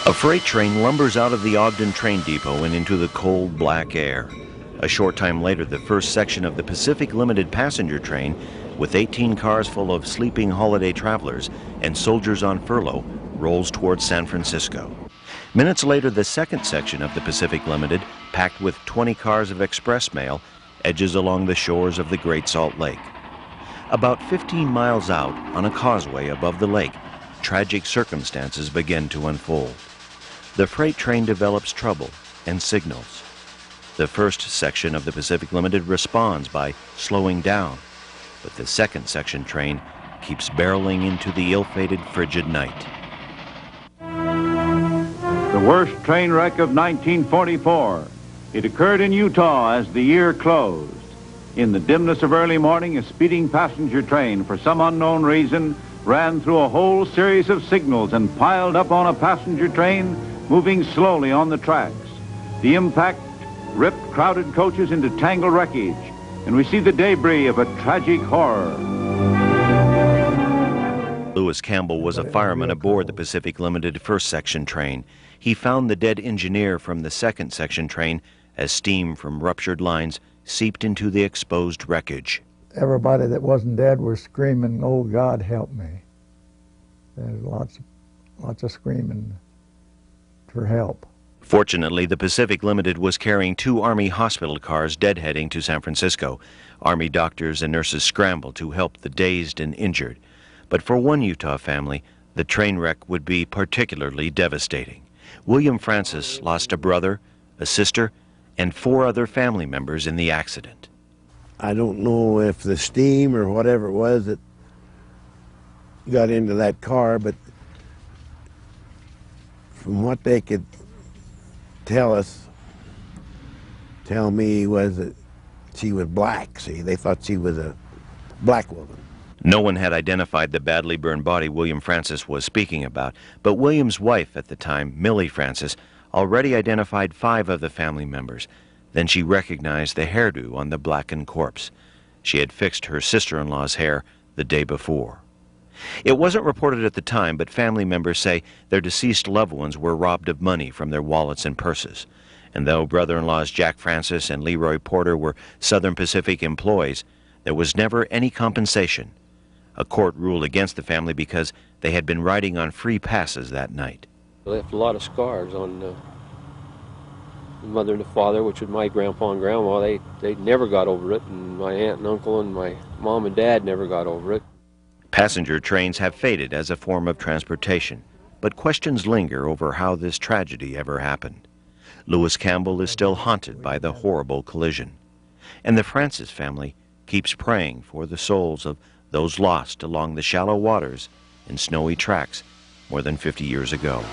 A freight train lumbers out of the Ogden train depot and into the cold, black air. A short time later, the first section of the Pacific Limited passenger train, with 18 cars full of sleeping holiday travelers and soldiers on furlough, rolls towards San Francisco. Minutes later, the second section of the Pacific Limited, packed with 20 cars of express mail, edges along the shores of the Great Salt Lake. About 15 miles out, on a causeway above the lake, tragic circumstances begin to unfold. The freight train develops trouble and signals. The first section of the Pacific Limited responds by slowing down, but the second section train keeps barreling into the ill-fated frigid night. The worst train wreck of 1944. It occurred in Utah as the year closed. In the dimness of early morning, a speeding passenger train, for some unknown reason, ran through a whole series of signals and piled up on a passenger train moving slowly on the tracks. The impact ripped crowded coaches into tangled wreckage, and we see the debris of a tragic horror. Lewis Campbell was a fireman aboard the Pacific Limited first section train. He found the dead engineer from the second section train as steam from ruptured lines seeped into the exposed wreckage. Everybody that wasn't dead were screaming, "Oh, God, help me." There's lots of screaming for help. Fortunately, the Pacific Limited was carrying 2 Army hospital cars deadheading to San Francisco. Army doctors and nurses scrambled to help the dazed and injured. But for one Utah family, the train wreck would be particularly devastating. William Francis lost a brother, a sister, and 4 other family members in the accident. I don't know if the steam or whatever it was that got into that car, but from what they could tell me was that she was black. See, they thought she was a black woman. No one had identified the badly burned body William Francis was speaking about, but William's wife at the time, Millie Francis, already identified 5 of the family members. Then she recognized the hairdo on the blackened corpse. She had fixed her sister-in-law's hair the day before. It wasn't reported at the time, but family members say their deceased loved ones were robbed of money from their wallets and purses. And though brother-in-laws Jack Francis and Leroy Porter were Southern Pacific employees, there was never any compensation. A court ruled against the family because they had been riding on free passes that night. They left a lot of scars on the mother and the father, which was my grandpa and grandma. They never got over it, and my aunt and uncle and my mom and dad never got over it. Passenger trains have faded as a form of transportation, but questions linger over how this tragedy ever happened. Lewis Campbell is still haunted by the horrible collision, and the Francis family keeps praying for the souls of those lost along the shallow waters and snowy tracks more than 50 years ago.